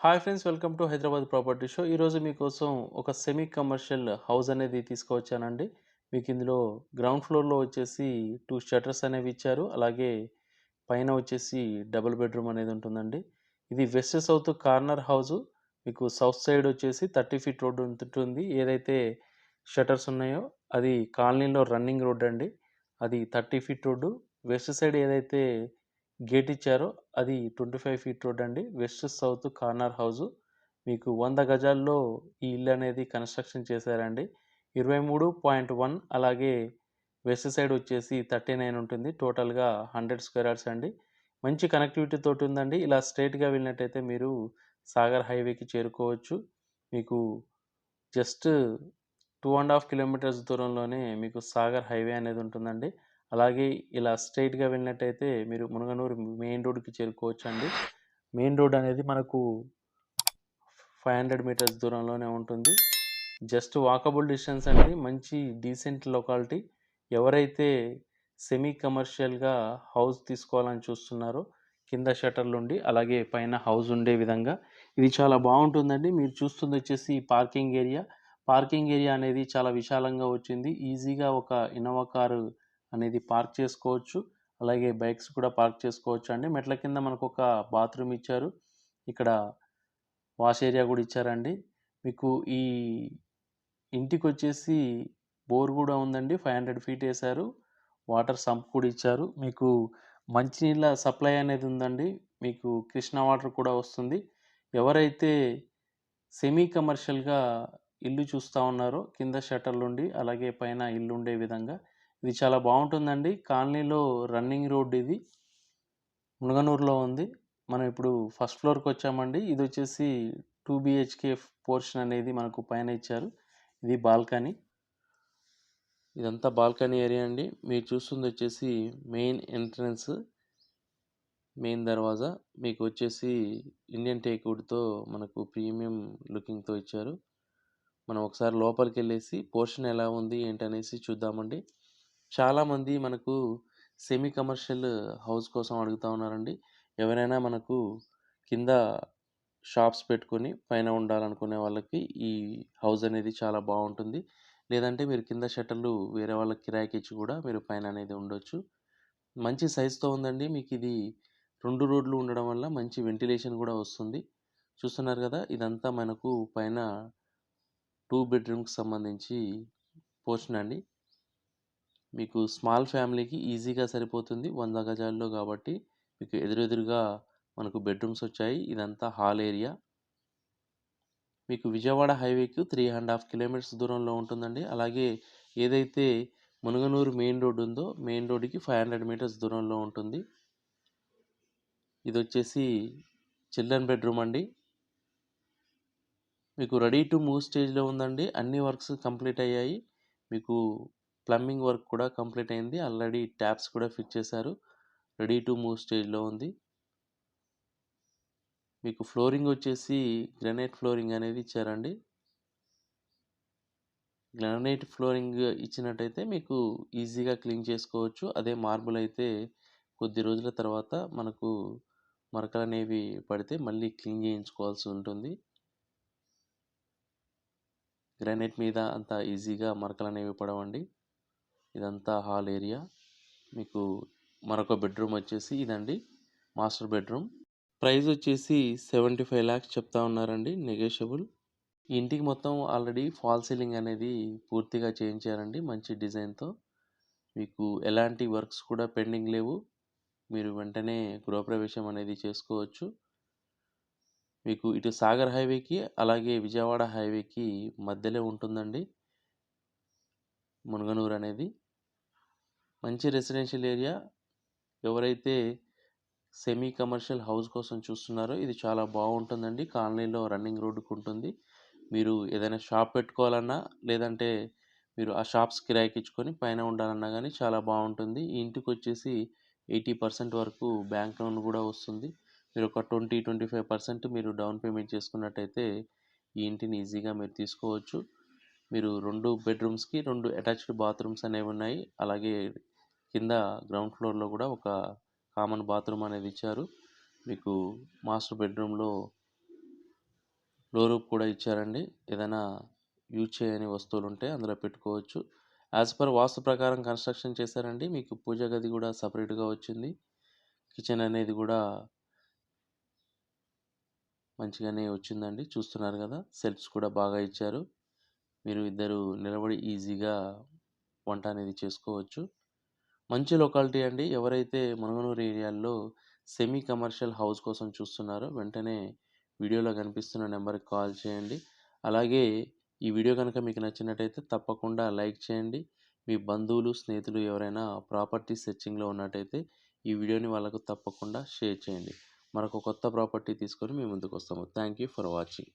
Hi friends, welcome to Hyderabad property show. ఈరోజు మీకోసం ఒక సెమీ కమర్షియల్ హౌస్ అనేది తీసుకువచ్చానండి. మీకు ఇందులో గ్రౌండ్ ఫ్లోర్లో వచ్చేసి 2 షట్టర్స్ అనేవి ఇచ్చారు. అలాగే పైన వచ్చేసి డబుల్ బెడ్రూమ్ అనేది ఉంటుందండి. ఇది వెస్ట్ సౌత్ కార్నర్ హౌస్. మీకు సౌత్ సైడ్ వచ్చేసి 30 ఫీట్ రోడ్డు ఉంటుంది. ఏదైతే షట్టర్స్ ఉన్నాయో అది కాలనీలో రన్నింగ్ రోడ్ అండి. అది 30 ఫీట్ రోడ్డు. వెస్ట్ సైడ్ ఏదైతే గేట్ ఇచ్చారో అది 25 ఫీట్ రోడ్ అండి. West south corner house. మీకు 100 గజాల్లో ఈ ఇల్లు అనేది కన్స్ట్రక్షన్ చేశారండి. 23.1 అలాగే వెస్ట్ సైడ్ వచ్చేసి 39 ఉంటుంది. టోటల్గా 100 స్క్వేర్ యార్డ్స్ అండి. మంచి కనెక్టివిటీ తోటి ఉందండి. ఇలా స్ట్రైట్గా వెళ్ళినట్టయితే మీరు సాగర్ హైవేకి చేరుకోవచ్చు. మీకు జస్ట్ 2.5 కిలోమీటర్స్ దూరంలోనే మీకు సాగర్ హైవే అనేది ఉంటుందండి. అలాగే ఇలా స్ట్రెయిట్‌గా వెళ్ళినట్టయితే మీరు మునగనూరు మెయిన్ రోడ్‌కి చేరుకోవచ్చండి. మెయిన్ రోడ్ అనేది మనకు 500 మీటర్స్ దూరంలోనే ఉంటుంది. జస్ట్ వాకబుల్ డిస్టెన్స్ అండి. మంచి డీసెంట్ లొకాలిటీ. ఎవరైతే సెమీ కమర్షియల్‌గా హౌస్ తీసుకోవాలని చూస్తున్నారో కింద షట్టర్లుండి అలాగే పైన హౌస్ ఉండే విధంగా ఇది చాలా బావుంటుందండి. మీరు చూస్తుంది వచ్చేసి పార్కింగ్ ఏరియా. పార్కింగ్ ఏరియా అనేది చాలా విశాలంగా వచ్చింది. ఈజీగా ఒక ఇన్నోవా కారు అనేది పార్క్ చేసుకోవచ్చు. అలాగే బైక్స్ కూడా పార్క్ చేసుకోవచ్చండి. మెట్ల కింద మనకొక బాత్రూమ్ ఇచ్చారు. ఇక్కడ వాష్ ఏరియా కూడా ఇచ్చారండి. మీకు ఈ ఇంటికొచ్చేసి బోర్ కూడా ఉందండి. 500 ఫీట్ ఏశారు. వాటర్ సంప్ కూడా ఇచ్చారు. మీకు మంచినీళ్ళ సప్లై అనేది ఉందండి. మీకు కృష్ణా వాటర్ కూడా వస్తుంది. ఎవరైతే సెమీ కమర్షియల్‌గా ఇల్లు చూస్తా ఉన్నారో కింద షట్టర్లుండి అలాగే పైన ఇల్లు ఉండే విధంగా ఇది చాలా బావుంటుందండి. కాలనీలో రన్నింగ్ రోడ్ ఇది. మునగనూరులో ఉంది. మనం ఇప్పుడు ఫస్ట్ ఫ్లోర్‌కొచ్చామండి. ఇదొచ్చేసి 2 బీహెచ్‌కే పోర్షన్ అనేది మనకు పైన ఇచ్చారు. ఇది బాల్కనీ. ఇదంతా బాల్కనీ ఏరియా అండి. మీరు చూస్తుందొచ్చేసి మెయిన్ ఎంట్రన్స్, మెయిన్ దర్వాజా. మీకు వచ్చేసి ఇండియన్ టేక్ వుడ్‌తో మనకు ప్రీమియం లుకింగ్‌తో ఇచ్చారు. మనం ఒకసారి లోపలికెళ్ళేసి పోర్షన్ ఎలా ఉంది ఏంటనేసి చూద్దామండి. చాలామంది మనకు సెమీ కమర్షియల్ హౌస్ కోసం అడుగుతా ఉన్నారండి. ఎవరైనా మనకు కింద షాప్స్ పెట్టుకొని పైన ఉండాలనుకునే వాళ్ళకి ఈ హౌస్ అనేది చాలా బావుంటుంది. లేదంటే మీరు కింద షట్టర్లు వేరే వాళ్ళకి కిరాయికి ఇచ్చి కూడా మీరు పైన అనేది ఉండొచ్చు. మంచి సైజ్‌తో ఉందండి. మీకిది 2 రోడ్లు ఉండడం వల్ల మంచి వెంటిలేషన్ కూడా వస్తుంది. చూస్తున్నారు కదా! ఇదంతా మనకు పైన 2 బెడ్‌రూమ్‌కి సంబంధించి పోర్షన్ అండి. మీకు స్మాల్ ఫ్యామిలీకి ఈజీగా సరిపోతుంది. 100 గజాల్లో కాబట్టి మీకు ఎదురెదురుగా మనకు బెడ్‌రూమ్స్ వచ్చాయి. ఇదంతా హాల్ ఏరియా. మీకు విజయవాడ హైవేకి 3½ కిలోమీటర్స్ దూరంలో ఉంటుందండి. అలాగే ఏదైతే మునుగనూరు మెయిన్ రోడ్ ఉందో మెయిన్ రోడ్డుకి 500 మీటర్స్ దూరంలో ఉంటుంది. ఇదొచ్చేసి చిల్డ్రన్ బెడ్‌రూమ్ అండి. మీకు రెడీ టు మూవ్ స్టేజ్‌లో ఉందండి. అన్ని వర్క్స్ కంప్లీట్ అయ్యాయి. మీకు ప్లంబింగ్ వర్క్ కూడా కంప్లీట్ అయింది. ఆల్రెడీ ట్యాప్స్ కూడా ఫిట్ చేశారు. రెడీ టు మూవ్ స్టేజ్‌లో ఉంది. మీకు ఫ్లోరింగ్ వచ్చేసి గ్రానైట్ ఫ్లోరింగ్ అనేది ఇచ్చారండి. గ్రానైట్ ఫ్లోరింగ్ ఇచ్చినట్టయితే మీకు ఈజీగా క్లీన్ చేసుకోవచ్చు. అదే మార్బుల్ అయితే కొద్ది రోజుల తర్వాత మనకు మరకలనేవి పడితే మళ్ళీ క్లీన్ చేయించుకోవాల్సి ఉంటుంది. గ్రానైట్ మీద అంత ఈజీగా మరకలనేవి పడవండి. ఇదంతా హాల్ ఏరియా. మీకు మరొక బెడ్రూమ్ వచ్చేసి ఇదండి. Master bedroom. ప్రైస్ వచ్చేసి 75 లాక్స్ చెప్తా ఉన్నారండి. నెగోషియబుల్. ఈ ఇంటికి మొత్తం ఆల్రెడీ ఫాల్ సీలింగ్ అనేది పూర్తిగా చేయించారండి మంచి డిజైన్‌తో. మీకు ఎలాంటి వర్క్స్ కూడా పెండింగ్ లేవు. మీరు వెంటనే గృహప్రవేశం అనేది చేసుకోవచ్చు. మీకు ఇటు సాగర్ హైవేకి అలాగే విజయవాడ హైవేకి మధ్యలో ఉంటుందండి మునుగనూరు అనేది. మంచి రెసిడెన్షియల్ ఏరియా. ఎవరైతే సెమీ కమర్షియల్ హౌస్ కోసం చూస్తున్నారో ఇది చాలా బాగుంటుందండి. కాలనీలో రన్నింగ్ రోడ్డుకి ఉంటుంది. మీరు ఏదైనా షాప్ పెట్టుకోవాలన్నా లేదంటే మీరు ఆ షాప్స్ కిరాయికి ఇచ్చుకొని పైన ఉండాలన్నా కానీ చాలా బాగుంటుంది. ఈ ఇంటికి వచ్చేసి 80% వరకు బ్యాంక్ లోన్ కూడా వస్తుంది. మీరు ఒక 25% మీరు డౌన్ పేమెంట్ చేసుకున్నట్టయితే ఈ ఇంటిని ఈజీగా మీరు తీసుకోవచ్చు. మీరు 2 బెడ్రూమ్స్‌కి 2 అటాచ్డ్ బాత్రూమ్స్ అనేవి ఉన్నాయి. అలాగే కింద గ్రౌండ్ ఫ్లోర్‌లో కూడా ఒక కామన్ బాత్రూమ్ అనేది ఇచ్చారు. మీకు మాస్టర్ బెడ్రూమ్‌లో డోర్ కూడా ఇచ్చారండి. ఏదైనా యూజ్ చేయని వస్తువులుంటే అందులో పెట్టుకోవచ్చు. యాస్ పర్ వాస్తు ప్రకారం కన్‌స్ట్రక్షన్ చేశారండి. మీకు పూజ గది గూడా సెపరేట్‌గా వచ్చింది. కిచెన్ అనేది గూడా మంచిగానే వచ్చిందండి. చూస్తున్నారు గదా! సెల్ఫ్స్ కూడా బాగా ఇచ్చారు. మీరు ఇద్దరు నిలబడి ఈజీగా వంట అనేది చేసుకోవచ్చు. మంచి లొకాలిటీ అండి. ఎవరైతే మునగనూరు ఏరియాలో సెమీ కమర్షియల్ హౌస్ కోసం చూస్తున్నారో వెంటనే వీడియోలో కనిపిస్తున్న నెంబర్‌కి కాల్ చేయండి. అలాగే ఈ వీడియో గనుక మీకు నచ్చినట్టయితే తప్పకుండా లైక్ చేయండి. మీ బంధువులు, స్నేహితులు ఎవరైనా ప్రాపర్టీ సెర్చింగ్‌లో ఉన్నట్టయితే ఈ వీడియోని వాళ్ళకు తప్పకుండా షేర్ చేయండి. మరొక కొత్త ప్రాపర్టీ తీసుకొని మీ ముందుకొస్తాము. Thank you for watching.